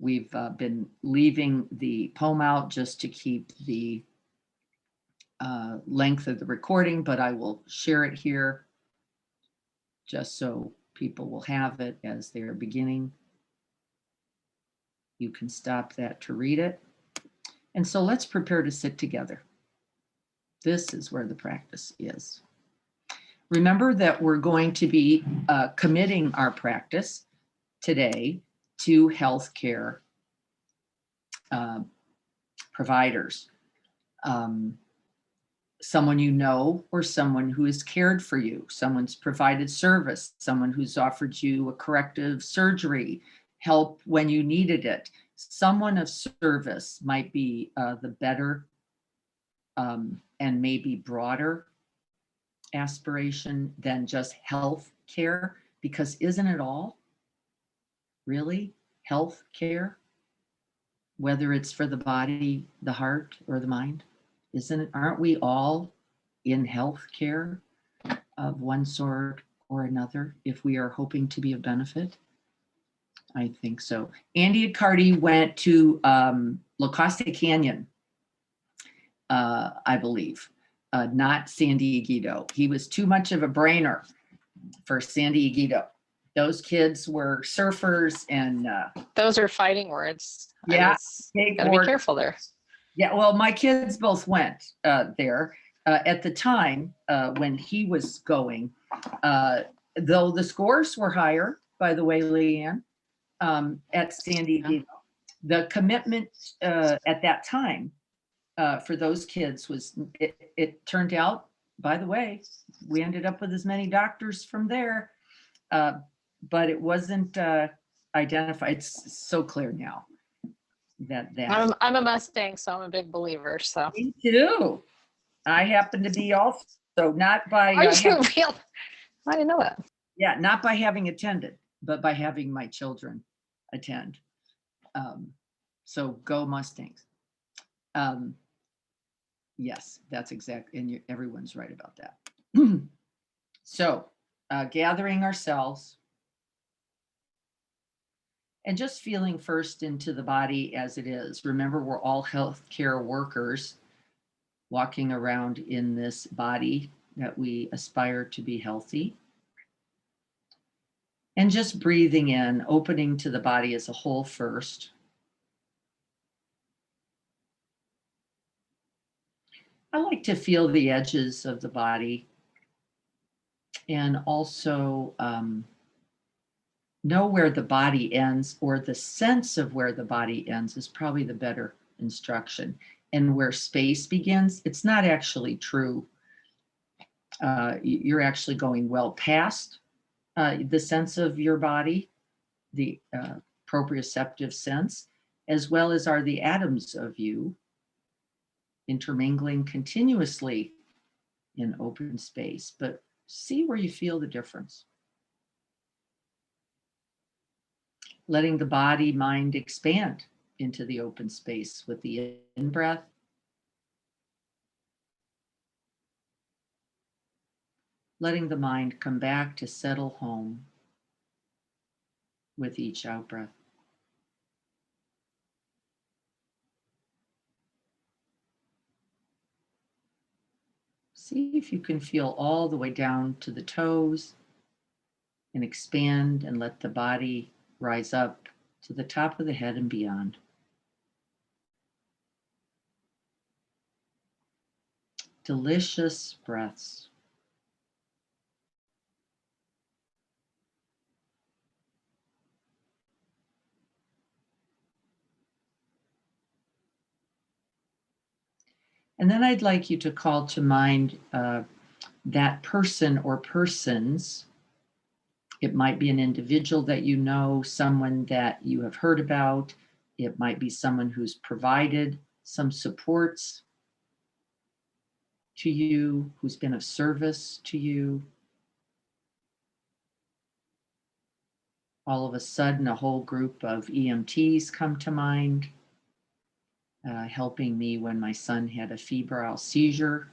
We've been leaving the poem out just to keep the length of the recording, but I will share it here just so people will have it as they're beginning. You can stop that to read it. And so let's prepare to sit together. This is where the practice is. Remember that we're going to be committing our practice today to healthcare providers. Someone you know, or someone who has cared for you, someone's provided service, someone who's offered you a corrective surgery, help when you needed it. Someone of service might be the better and maybe broader aspiration than just health care, because isn't it all really health care? Whether it's for the body, the heart, or the mind, aren't we all in health care of one sort or another if we are hoping to be of benefit? I think so. Andy Accardi went to La Costa Canyon, I believe, not San Diego. He was too much of a brainer for San Diego. Those kids were surfers and those are fighting words. Yeah, gotta be careful there. Yeah, well, my kids both went there at the time when he was going, though the scores were higher, by the way, Leanne, at San Diego. Yeah. The commitment at that time for those kids was, it turned out, by the way, we ended up with as many doctors from there, but it wasn't identified. It's so clear now. I'm a Mustang, so I'm a big believer. So me too. I happen to be also, not by are you real? I didn't know that. Yeah, not by having attended, but by having my children attend. So go Mustangs. Yes, that's exactly, and everyone's right about that. So gathering ourselves and just feeling first into the body as it is. Remember, we're all healthcare workers walking around in this body that we aspire to be healthy. And just breathing in, opening to the body as a whole first. I like to feel the edges of the body and also know where the body ends, or the sense of where the body ends is probably the better instruction. And where space begins, it's not actually true. You're actually going well past the sense of your body, the proprioceptive sense, as well as are the atoms of you intermingling continuously in open space. But see where you feel the difference. Letting the body, mind expand into the open space with the in-breath. Letting the mind come back to settle home with each out-breath. See if you can feel all the way down to the toes and expand and let the body rise up to the top of the head and beyond. Delicious breaths. And then I'd like you to call to mind that person or persons. It might be an individual that you know, someone that you have heard about. It might be someone who's provided some supports to you, who's been of service to you. All of a sudden, a whole group of EMTs come to mind, helping me when my son had a febrile seizure.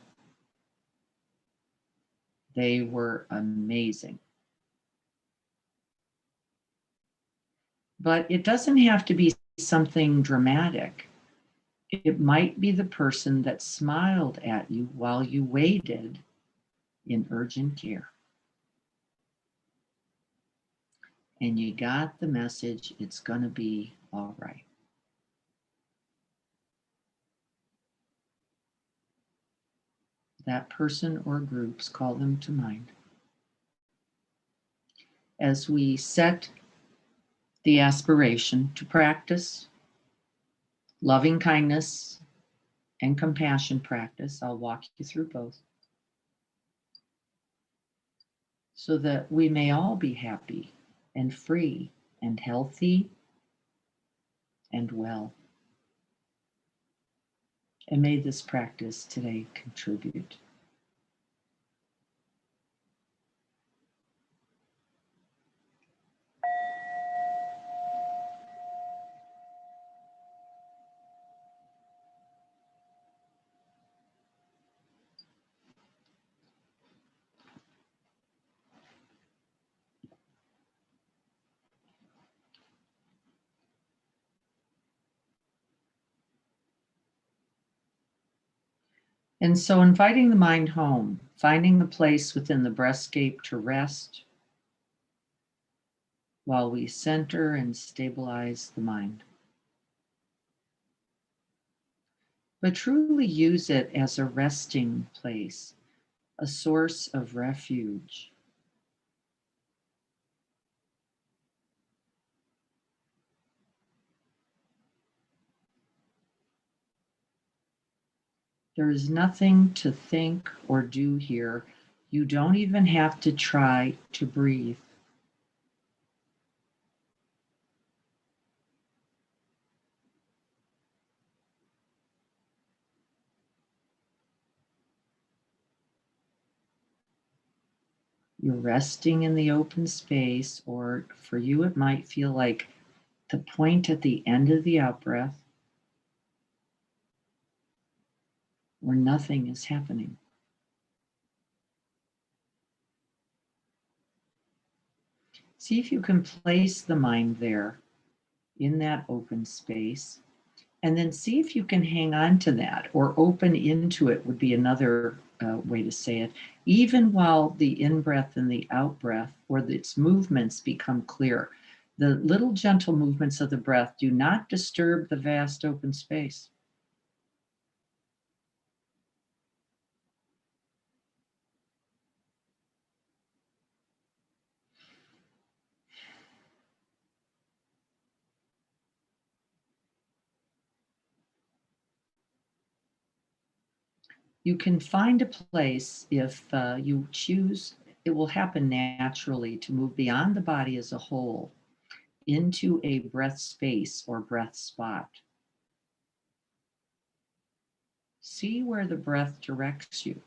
They were amazing. But it doesn't have to be something dramatic. It might be the person that smiled at you while you waited in urgent care. And you got the message, it's going to be all right. That person or groups, call them to mind. As we set the aspiration to practice loving kindness and compassion practice, I'll walk you through both, so that we may all be happy and free and healthy and well. And may this practice today contribute. And so inviting the mind home, finding the place within the breathscape to rest while we center and stabilize the mind. But truly use it as a resting place, a source of refuge. There is nothing to think or do here. You don't even have to try to breathe. You're resting in the open space, or for you, it might feel like the point at the end of the out breath where nothing is happening. See if you can place the mind there in that open space, and then see if you can hang on to that, or open into it would be another way to say it, even while the in-breath and the out-breath, or its movements become clear. The little gentle movements of the breath do not disturb the vast open space. You can find a place if you choose, it will happen naturally to move beyond the body as a whole into a breath space or breath spot. See where the breath directs you.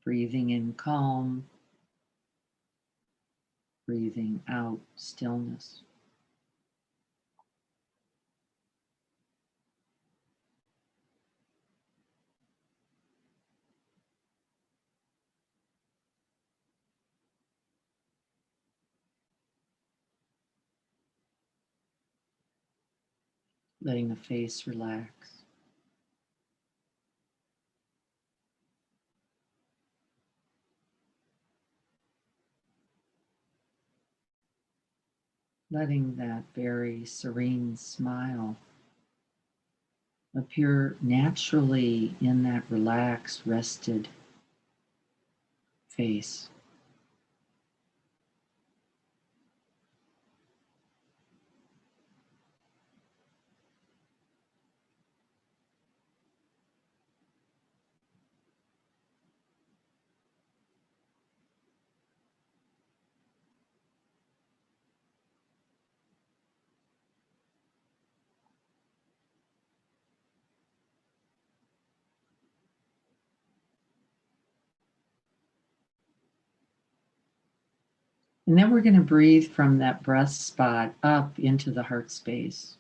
Breathing in calm, breathing out stillness. Letting the face relax. Letting that very serene smile appear naturally in that relaxed, rested face. And then we're going to breathe from that breath spot up into the heart space.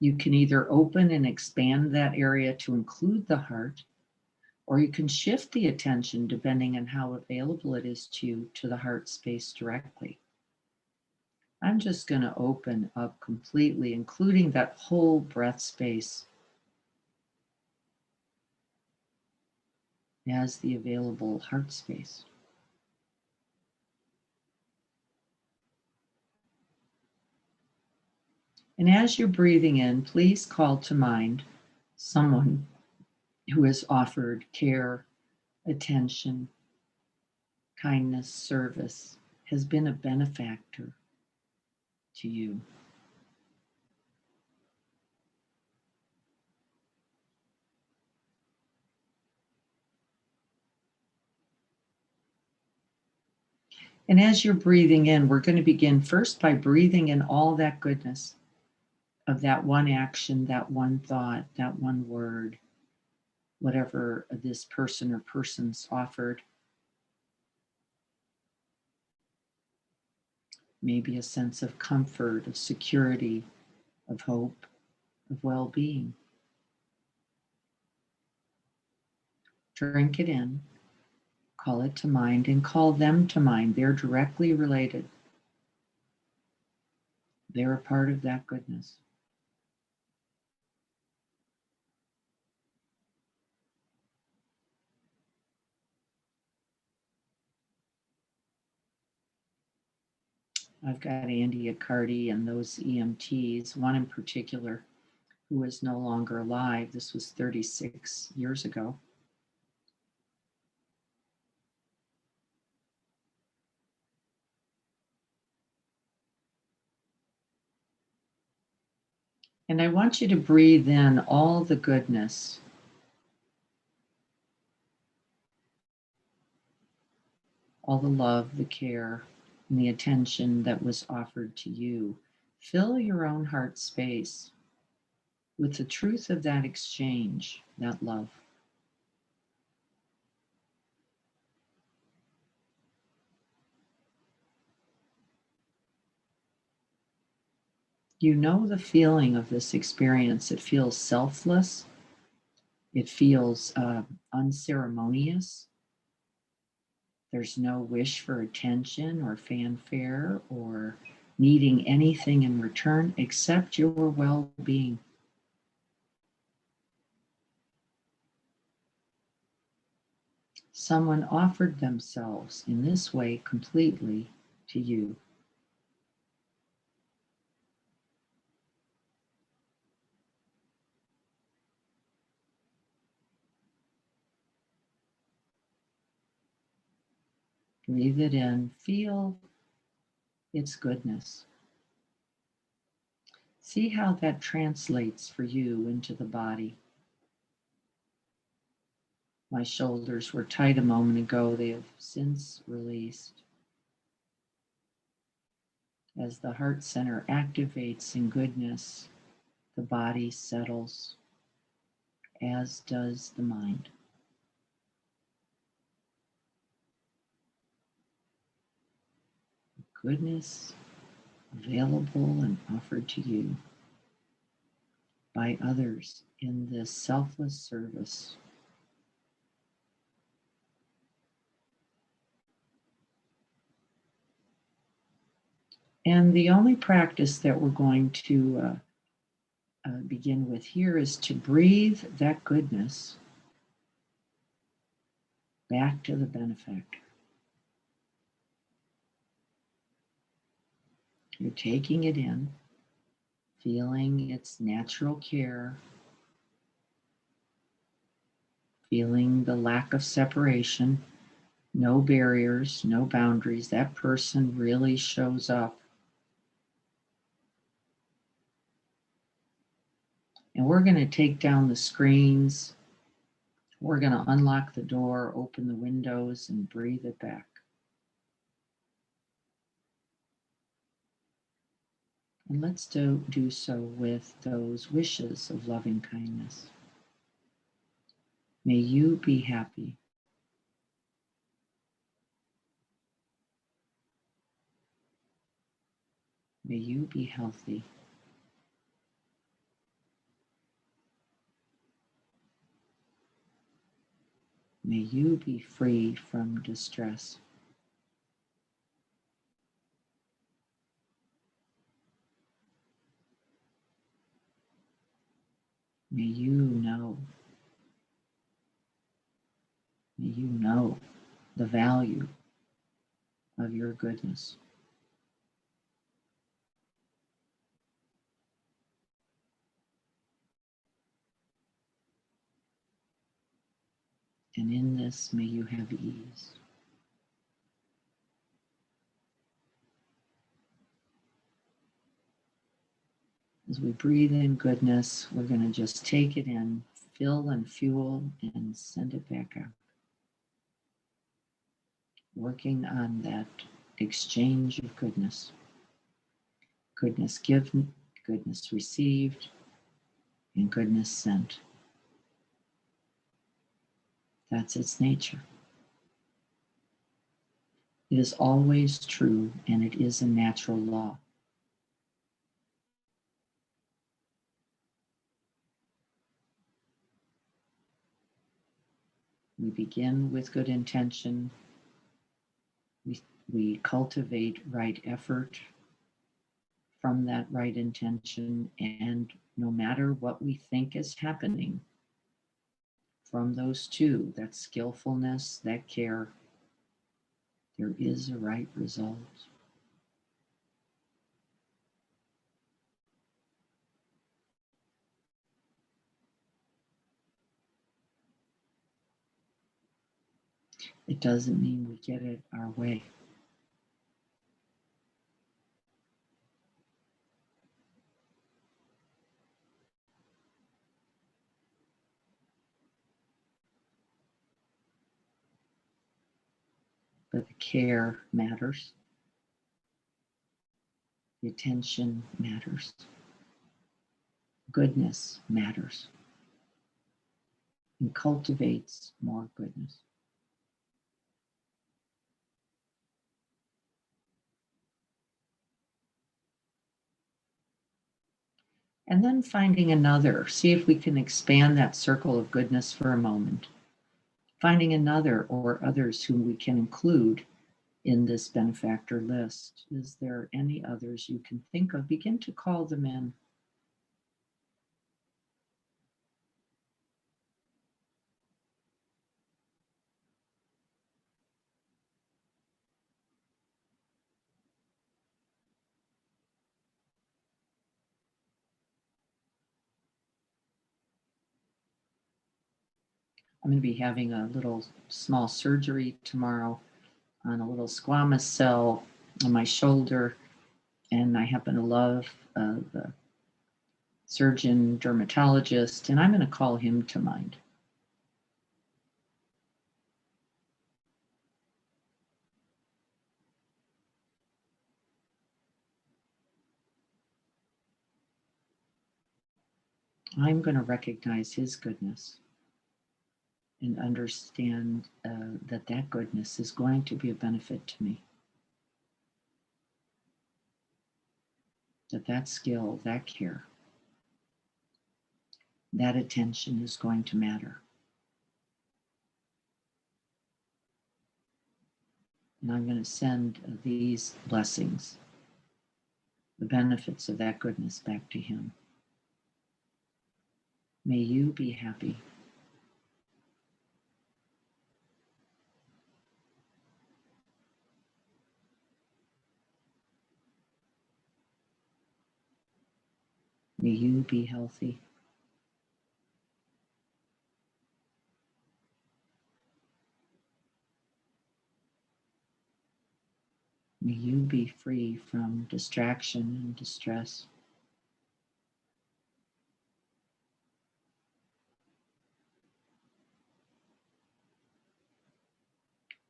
You can either open and expand that area to include the heart, or you can shift the attention, depending on how available it is to you, to the heart space directly. I'm just going to open up completely, including that whole breath space as the available heart space. And as you're breathing in, please call to mind someone who has offered care, attention, kindness, service, has been a benefactor to you. And as you're breathing in, we're going to begin first by breathing in all that goodness of that one action, that one thought, that one word, whatever this person or persons offered. Maybe a sense of comfort, of security, of hope, of well-being. Drink it in, call it to mind, and call them to mind. They're directly related. They're a part of that goodness. I've got Andy Accardi and those EMTs, one in particular who is no longer alive. This was 36 years ago. And I want you to breathe in all the goodness, all the love, the care, and the attention that was offered to you. Fill your own heart space with the truth of that exchange, that love. You know the feeling of this experience. It feels selfless. It feels unceremonious. There's no wish for attention or fanfare or needing anything in return except your well-being. Someone offered themselves in this way completely to you. Breathe it in, feel its goodness. See how that translates for you into the body. My shoulders were tight a moment ago. They have since released. As the heart center activates in goodness, the body settles, as does the mind. Goodness available and offered to you by others in this selfless service. And the only practice that we're going to begin with here is to breathe that goodness back to the benefactor. You're taking it in, feeling its natural care, feeling the lack of separation, no barriers, no boundaries. That person really shows up. And we're going to take down the screens. We're going to unlock the door, open the windows, and breathe it back. And let's do so with those wishes of loving kindness. May you be happy. May you be healthy. May you be free from distress. May you know the value of your goodness. And in this, may you have ease. As we breathe in goodness, we're going to just take it in, fill and fuel, and send it back out. Working on that exchange of goodness. Goodness given, goodness received, and goodness sent. That's its nature. It is always true, and it is a natural law. We begin with good intention. We cultivate right effort from that right intention, and no matter what we think is happening, from those two, that skillfulness, that care, there is a right result. It doesn't mean we get it our way. But the care matters. The attention matters. Goodness matters. And cultivates more goodness. And then finding another, see if we can expand that circle of goodness for a moment. Finding another or others whom we can include in this benefactor list. Is there any others you can think of? Begin to call them in. I'm going to be having a little small surgery tomorrow on a little squamous cell on my shoulder. And I happen to love the surgeon dermatologist, and I'm going to call him to mind. I'm going to recognize his goodness and understand that goodness is going to be a benefit to me. That skill, that care, that attention is going to matter. And I'm going to send these blessings, the benefits of that goodness back to him. May you be happy. May you be healthy. May you be free from distraction and distress.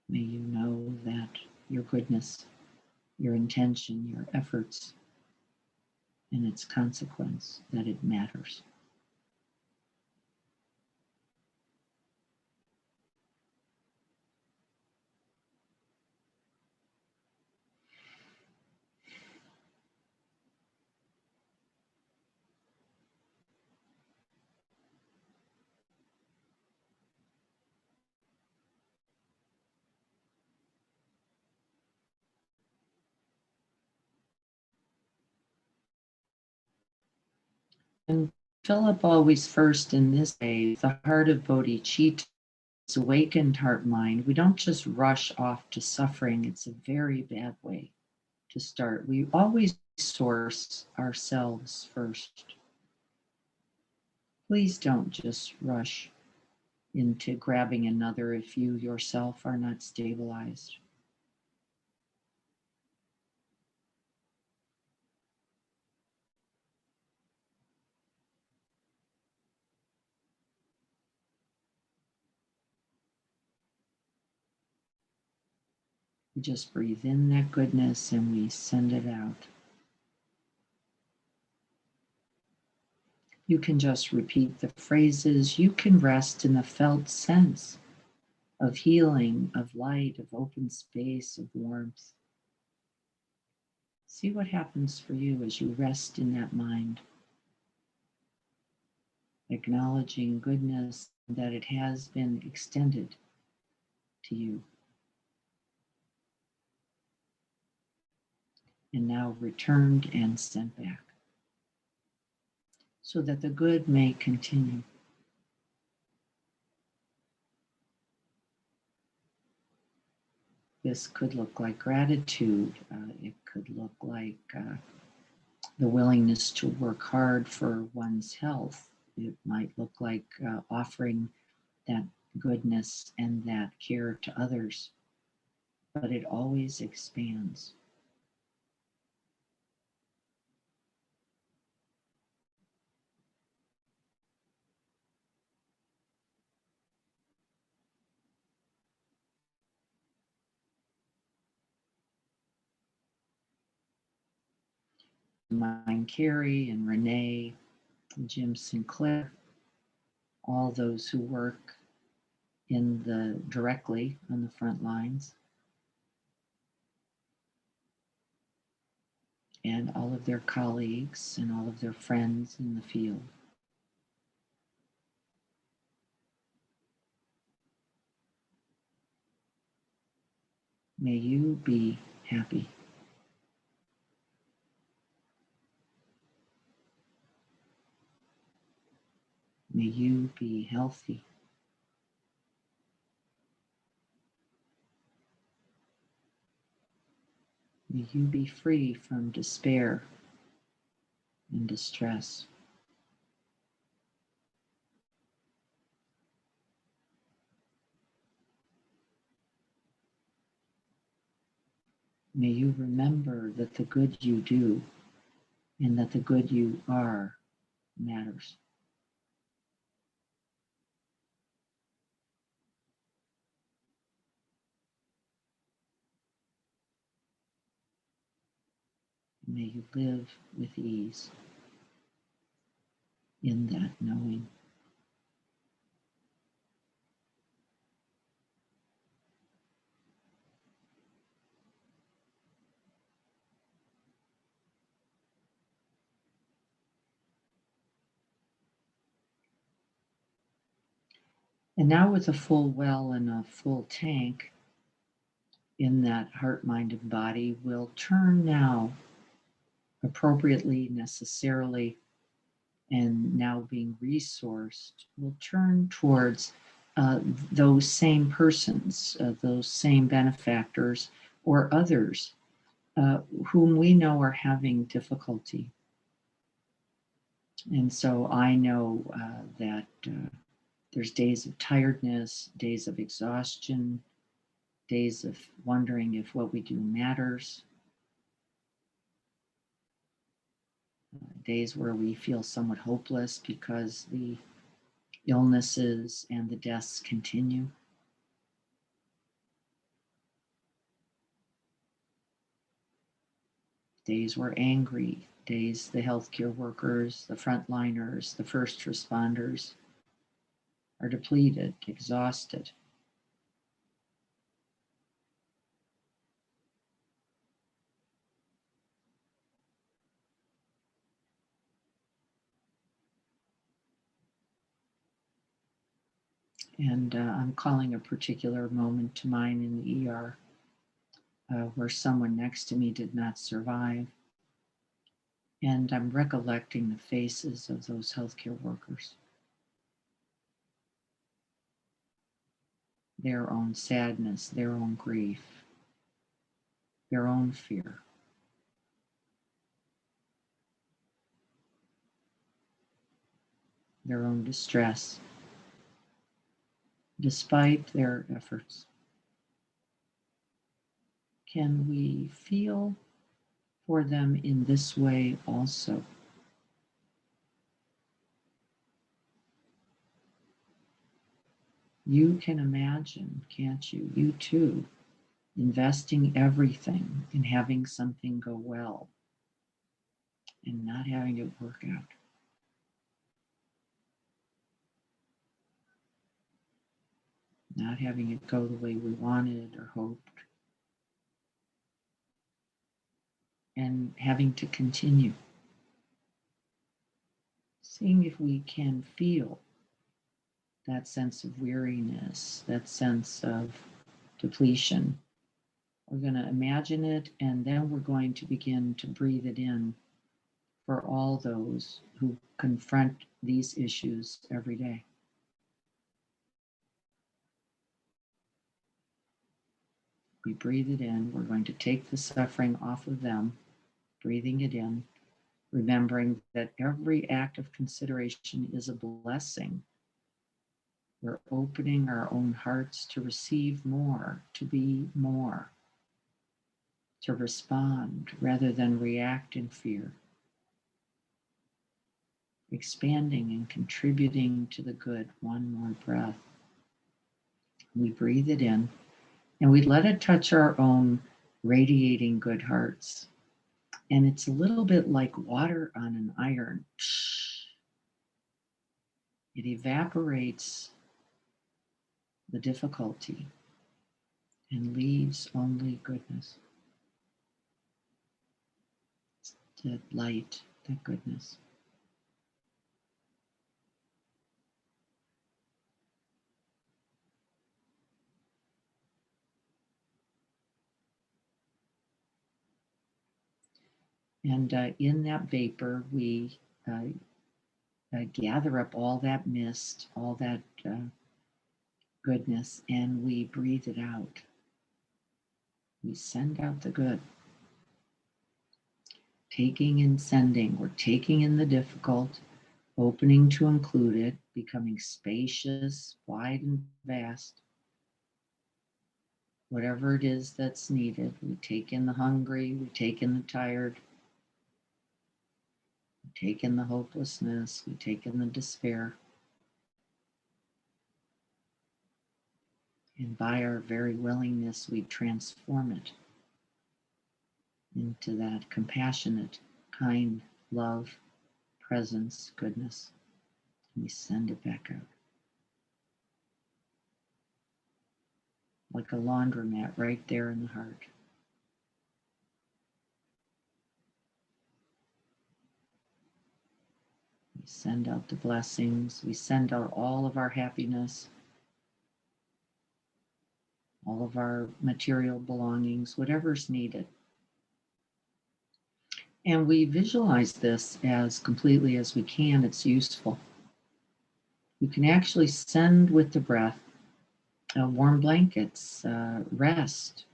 May you know that your goodness, your intention, your efforts, and its consequence, that it matters. Philip always first in this way, the heart of bodhicitta, awakened heart mind. We don't just rush off to suffering. It's a very bad way to start. We always source ourselves first. Please don't just rush into grabbing another if you yourself are not stabilized. We just breathe in that goodness and we send it out. You can just repeat the phrases. You can rest in the felt sense of healing, of light, of open space, of warmth. See what happens for you as you rest in that mind, acknowledging goodness, that it has been extended to you. And now returned and sent back, so that the good may continue. This could look like gratitude. It could look like the willingness to work hard for one's health. It might look like offering that goodness and that care to others, but it always expands. Mine Carey and Renee and Jim Sinclair, all those who work directly on the front lines, and all of their colleagues and all of their friends in the field. May you be happy. May you be healthy. May you be free from despair and distress. May you remember that the good you do and that the good you are matters. May you live with ease in that knowing. And now with a full well and a full tank in that heart, mind, and body, we'll turn now appropriately, necessarily, and now being resourced, we'll turn towards those same persons, those same benefactors, or others whom we know are having difficulty. And so I know that there's days of tiredness, days of exhaustion, days of wondering if what we do matters, days where we feel somewhat hopeless because the illnesses and the deaths continue. Days we're angry, days the healthcare workers, the frontliners, the first responders are depleted, exhausted. And I'm calling a particular moment to mind in the ER where someone next to me did not survive. And I'm recollecting the faces of those healthcare workers, their own sadness, their own grief, their own fear. Their own distress, despite their efforts. Can we feel for them in this way also? You can imagine, can't you? You too, investing everything in having something go well and not having it work out. Not having it go the way we wanted or hoped. And having to continue. Seeing if we can feel that sense of weariness, that sense of depletion. We're going to imagine it, and then we're going to begin to breathe it in for all those who confront these issues every day. We breathe it in. We're going to take the suffering off of them, breathing it in, remembering that every act of consideration is a blessing. We're opening our own hearts to receive more, to be more, to respond rather than react in fear. Expanding and contributing to the good. One more breath. We breathe it in and we let it touch our own radiating good hearts. And it's a little bit like water on an iron. It evaporates the difficulty and leaves only goodness. The light, the goodness. And in that vapor, we gather up all that mist, all that goodness, and we breathe it out. We send out the good. Taking and sending, we're taking in the difficult, opening to include it, becoming spacious, wide, and vast. Whatever it is that's needed, we take in the hungry, we take in the tired, we take in the hopelessness, we take in the despair. And by our very willingness, we transform it into that compassionate, kind, love, presence, goodness. And we send it back out. Like a laundromat right there in the heart. We send out the blessings. We send out all of our happiness, all of our material belongings, whatever's needed. And we visualize this as completely as we can. It's useful. You can actually send with the breath warm blankets, rest,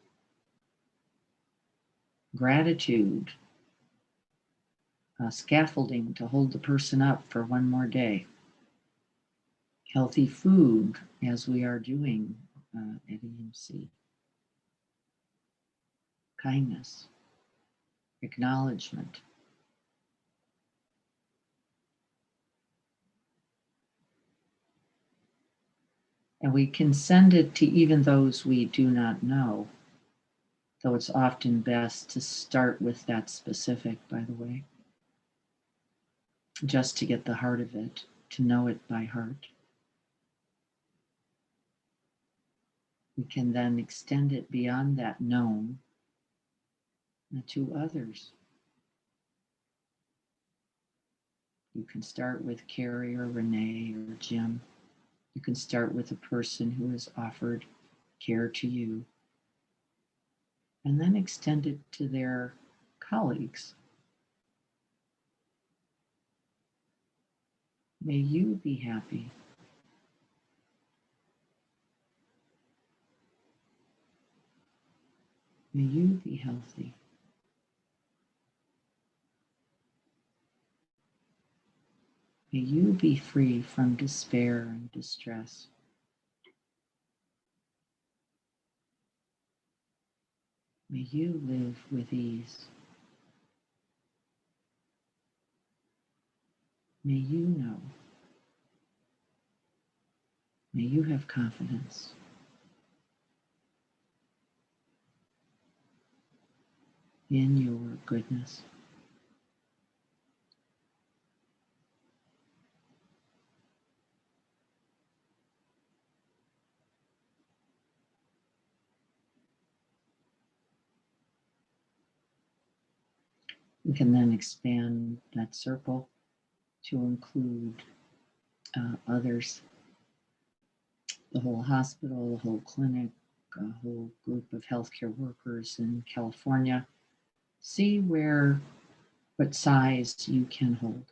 gratitude, scaffolding to hold the person up for one more day, healthy food as we are doing at EMC, kindness, acknowledgement. And we can send it to even those we do not know, though it's often best to start with that specific, by the way, just to get the heart of it, to know it by heart. We can then extend it beyond that known to others. You can start with Carrie or Renee or Jim. You can start with a person who has offered care to you, and then extend it to their colleagues, May you be happy. May you be healthy. May you be free from despair and distress. May you live with ease. May you know. May you have confidence. In your goodness. We can then expand that circle to include others, the whole hospital, the whole clinic, a whole group of healthcare workers in California. See what size you can hold,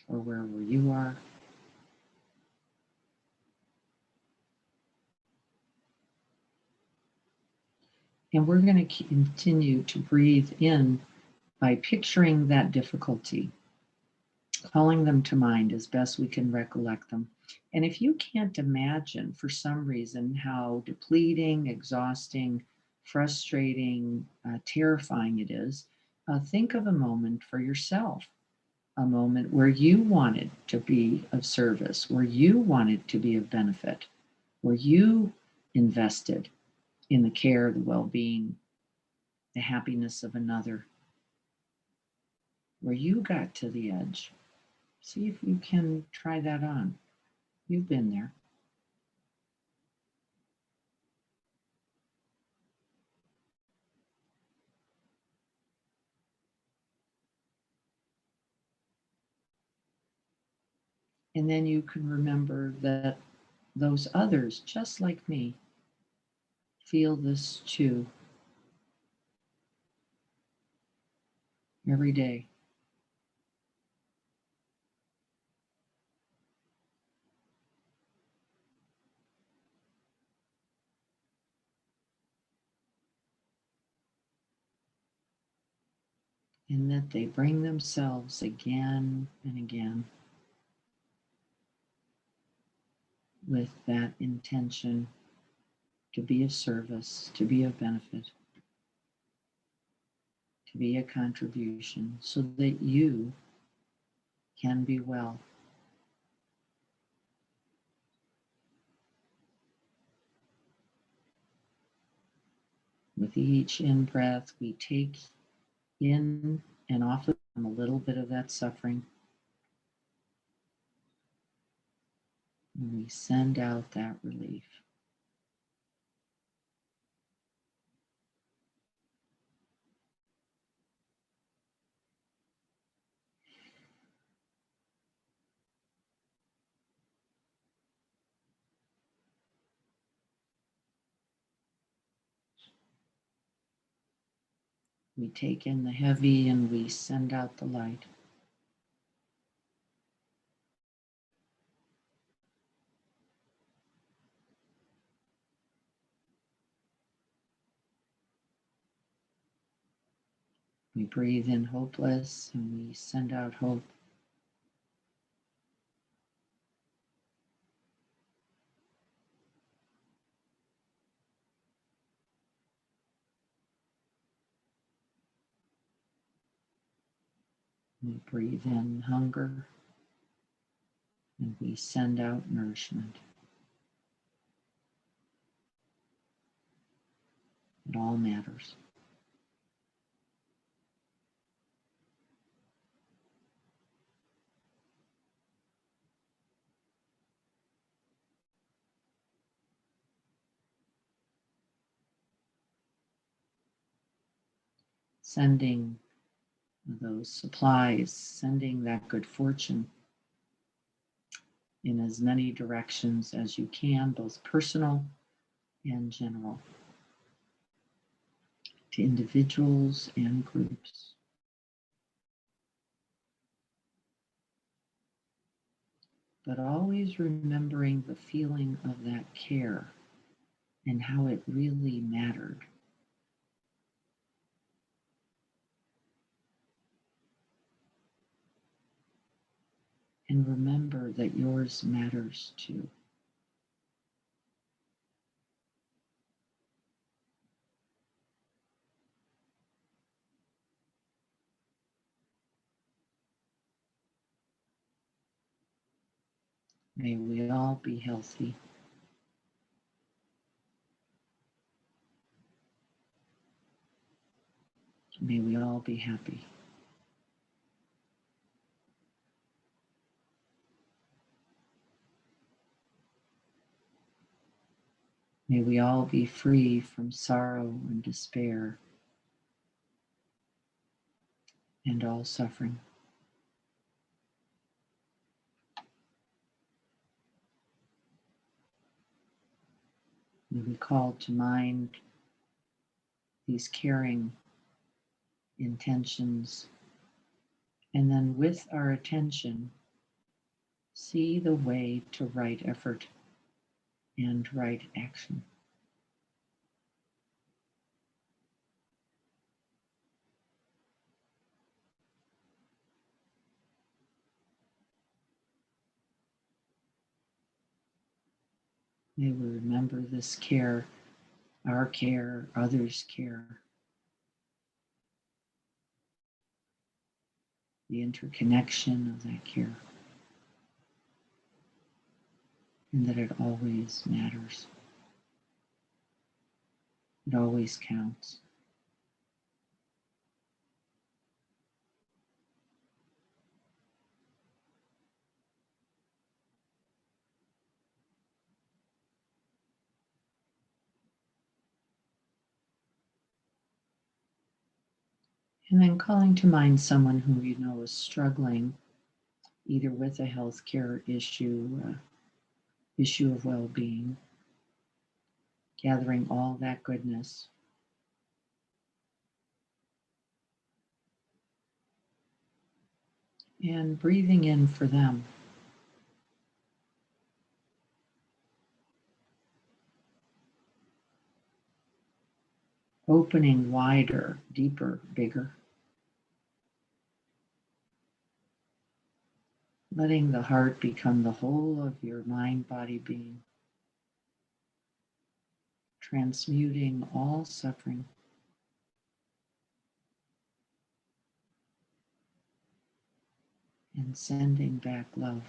or wherever you are. And we're going to continue to breathe in by picturing that difficulty, calling them to mind as best we can recollect them. And if you can't imagine for some reason how depleting, exhausting, frustrating, terrifying it is, think of a moment for yourself, a moment where you wanted to be of service, where you wanted to be of benefit, where you invested in the care, the well-being, the happiness of another, where you got to the edge. See if you can try that on. You've been there. And then you can remember that those others, just like me, feel this too every day. And that they bring themselves again and again with that intention to be of service, to be of benefit, to be a contribution, so that you can be well. With each in-breath, we take in and off of them a little bit of that suffering. And we send out that relief. We take in the heavy and we send out the light. We breathe in hopeless and we send out hope. We breathe in hunger and we send out nourishment. It all matters. Sending those supplies, sending that good fortune in as many directions as you can, both personal and general, to individuals and groups. but always remembering the feeling of that care and how it really mattered. And remember that yours matters too. May we all be healthy. May we all be happy. May we all be free from sorrow and despair and all suffering. May we call to mind these caring intentions, and then with our attention, see the way to right effort and right action. May we remember this care, our care, others' care, the interconnection of that care, and that it always matters. It always counts. And then calling to mind someone who you know is struggling either with a healthcare issue of well-being, gathering all that goodness. And breathing in for them. Opening wider, deeper, bigger. Letting the heart become the whole of your mind, body, being. Transmuting all suffering. And sending back love.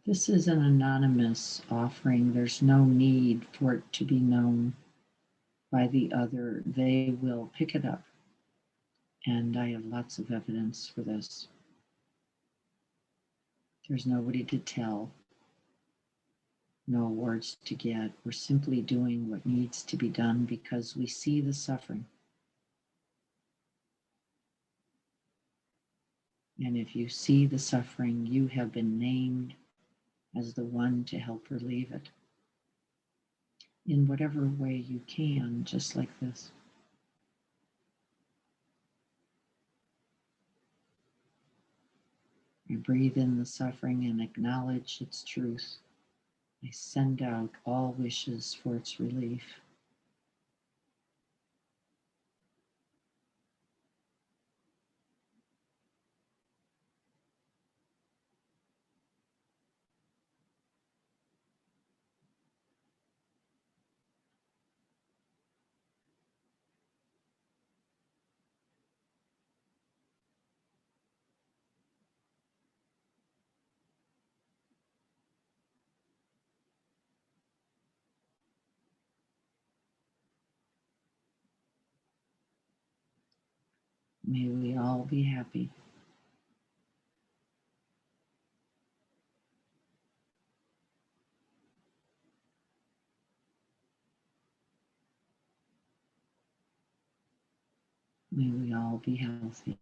This is an anonymous offering. There's no need for it to be known by the other. They will pick it up. And I have lots of evidence for this. There's nobody to tell, no awards to get. We're simply doing what needs to be done because we see the suffering. And if you see the suffering, you have been named as the one to help relieve it in whatever way you can, just like this. I breathe in the suffering and acknowledge its truth. I send out all wishes for its relief. May we all be happy. May we all be healthy.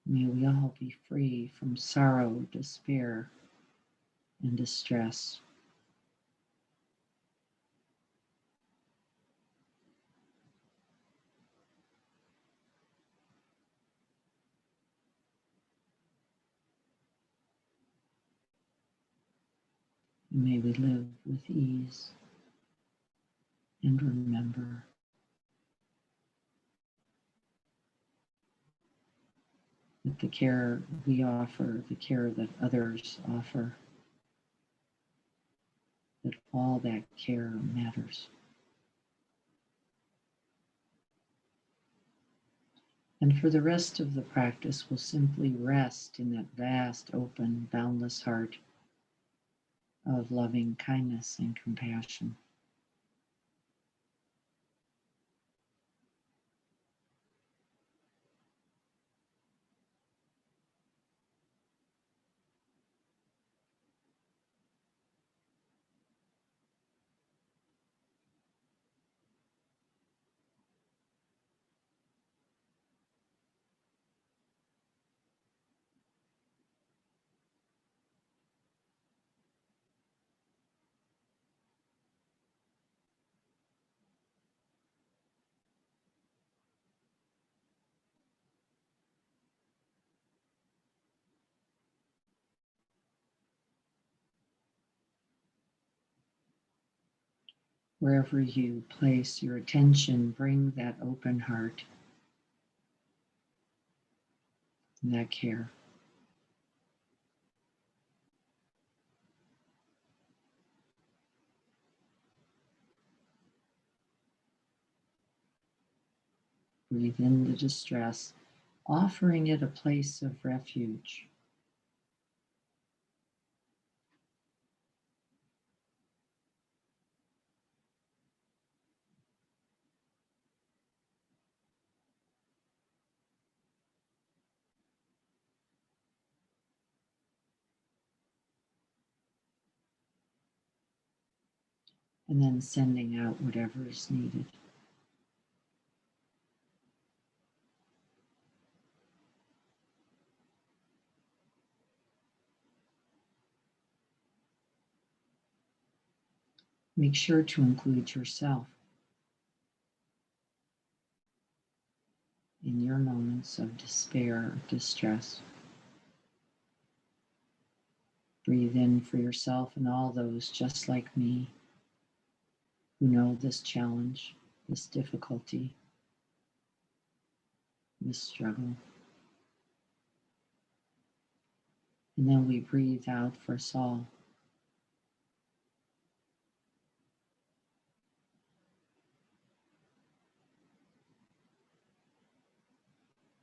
May we all be free from sorrow, despair, and distress. And may we live with ease and remember that the care we offer, the care that others offer, that all that care matters. And for the rest of the practice, we'll simply rest in that vast, open, boundless heart of loving kindness and compassion. Wherever you place your attention, bring that open heart and that care. Breathe in the distress, offering it a place of refuge. And then sending out whatever is needed. Make sure to include yourself in your moments of despair or distress. Breathe in for yourself and all those just like me who know this challenge, this difficulty, this struggle. And then we breathe out for us all.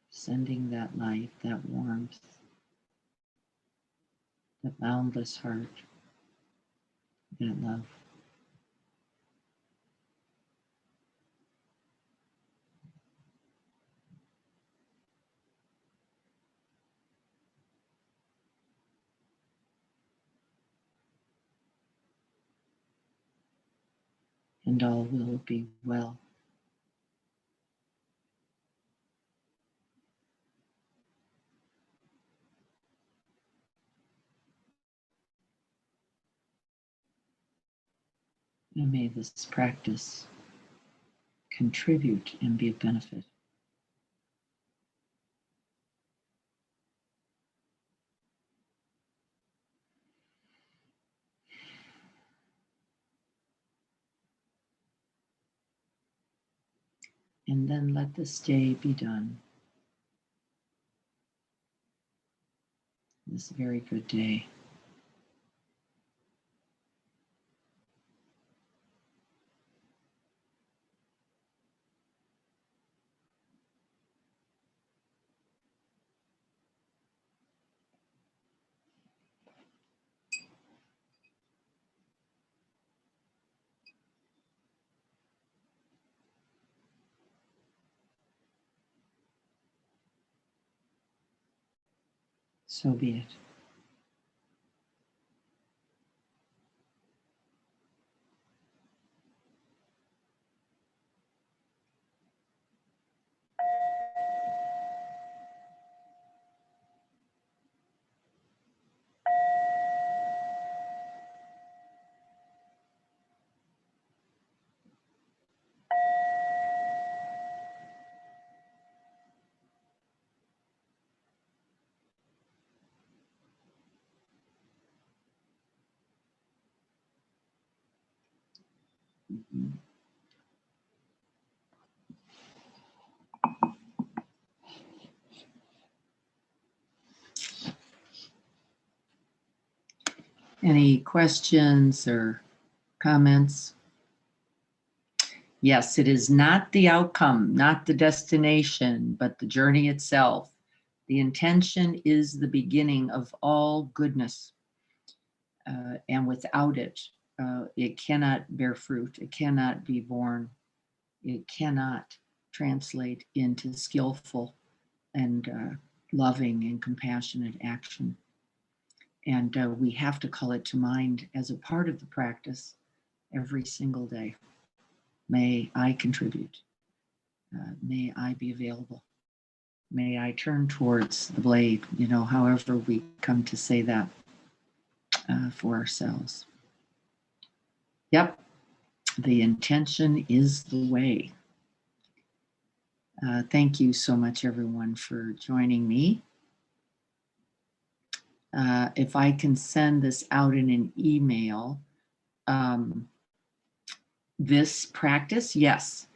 Sending that light, that warmth, that boundless heart, that love. And all will be well. And may this practice contribute and be of benefit. And then let this day be done. This very good day. So be it. Mhm. Any questions or comments? Yes, it is not the outcome, not the destination, but the journey itself. The intention is the beginning of all goodness. And without it, it cannot bear fruit. It cannot be born. It cannot translate into skillful and loving and compassionate action. And we have to call it to mind as a part of the practice every single day. May I contribute. May I be available. May I turn towards the blade, however we come to say that for ourselves. Yep, the intention is the way. Thank you so much, everyone, for joining me. If I can send this out in an email, this practice, yes,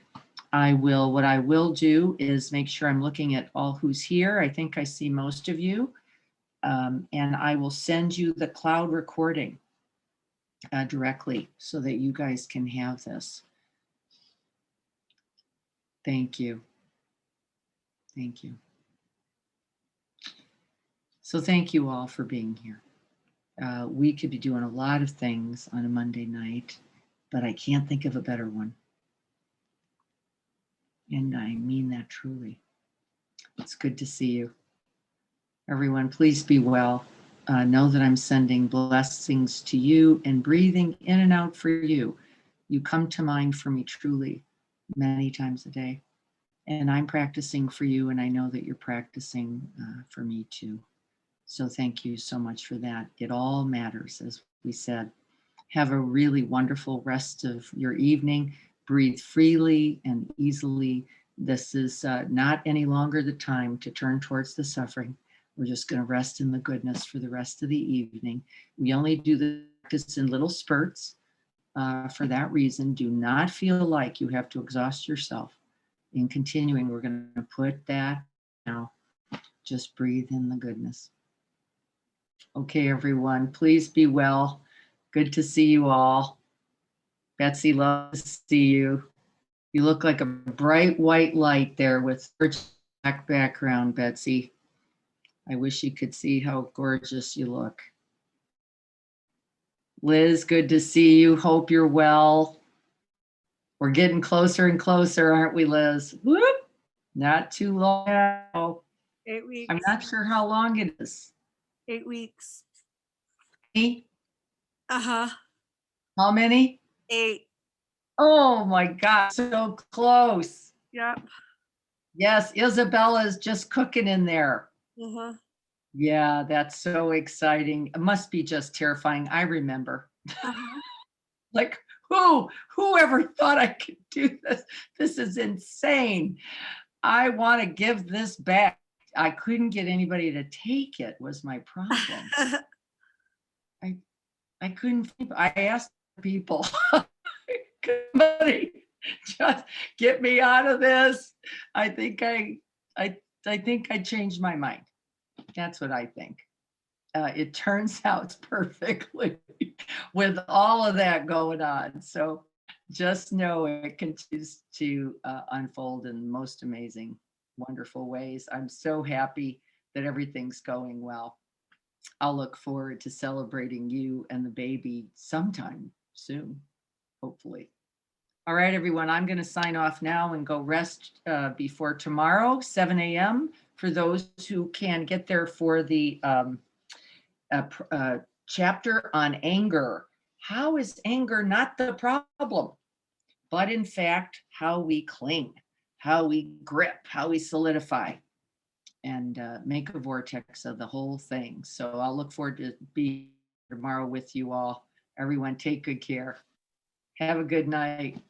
I will. What I will do is make sure I'm looking at all who's here. I think I see most of you. And I will send you the cloud recording directly so that you guys can have this. Thank you. Thank you. So thank you all for being here. We could be doing a lot of things on a Monday night, but I can't think of a better one. And I mean that truly. It's good to see you. Everyone, please be well. Know that I'm sending blessings to you and breathing in and out for you. You come to mind for me truly many times a day. And I'm practicing for you, and I know that you're practicing for me too. So thank you so much for that. It all matters, as we said. Have a really wonderful rest of your evening. Breathe freely and easily. This is not any longer the time to turn towards the suffering. We're just going to rest in the goodness for the rest of the evening. We only do this in little spurts. For that reason, do not feel like you have to exhaust yourself. In continuing, we're going to put that now. Just breathe in the goodness. Okay, everyone, please be well. Good to see you all. Betsy, love to see you. You look like a bright white light there with black background, Betsy. I wish you could see how gorgeous you look. Liz, good to see you. Hope you're well. We're getting closer and closer, aren't we, Liz? Whoop! Not too long now. 8 weeks. I'm not sure how long it is. 8 weeks. Me? Uh-huh. How many? 8. Oh my God, so close. Yep. Yes, Isabella's just cooking in there. Uh-huh. Yeah, that's so exciting. It must be just terrifying. I remember. Uh-huh. Like, whoever thought I could do this? This is insane. I want to give this back. I couldn't get anybody to take it was my problem. I couldn't, I asked people, somebody just get me out of this. I think I changed my mind. That's what I think. It turns out perfectly with all of that going on. So just know it continues to unfold in most amazing, wonderful ways. I'm so happy that everything's going well. I'll look forward to celebrating you and the baby sometime soon, hopefully. All right, everyone, I'm going to sign off now and go rest before tomorrow, 7 a.m. For those who can get there for the chapter on anger. How is anger not the problem, but in fact, how we cling, how we grip, how we solidify, and make a vortex of the whole thing. So I'll look forward to being tomorrow with you all. Everyone, take good care. Have a good night.